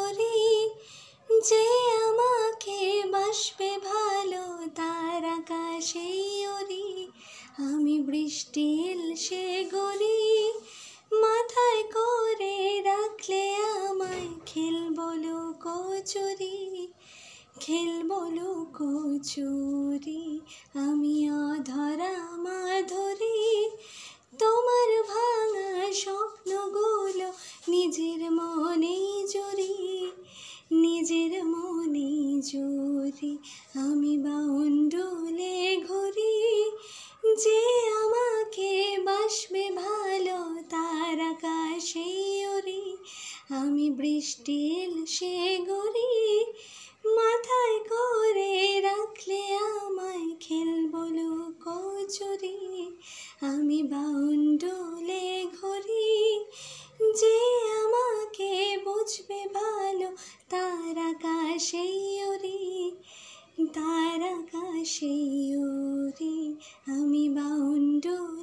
চুরি, যে আমাকে বাসবে ভালো তার আকাশেই উড়ি। আমি বৃষ্টির সে গড়ি, মাথায় করে রাখলে আমায় খেলবো লুকোচুরি, খেলবো লুকোচুরি। আমি অধরা মাধুরী, তোমার ভাঙা স্বপ্নগুলো নিজের মনেই জুড়ি, নিজের মনেই জুড়ি। আমি বাউন্ডুলে ঘুরি, যে আমাকে বাসবে ভালো তার আকাশেই উড়ি। আমি বৃষ্টির সে গড়ি, মাথায় করে রাখলে আমায় খেলবো লুকোচুরি। আমি বাউন্ডুলে ঘুরি, যে আমাকে বুঝবে ভালো তার আকাশেই উড়ি, তার আকাশেই উড়ি। আমি বাউন্ডুলে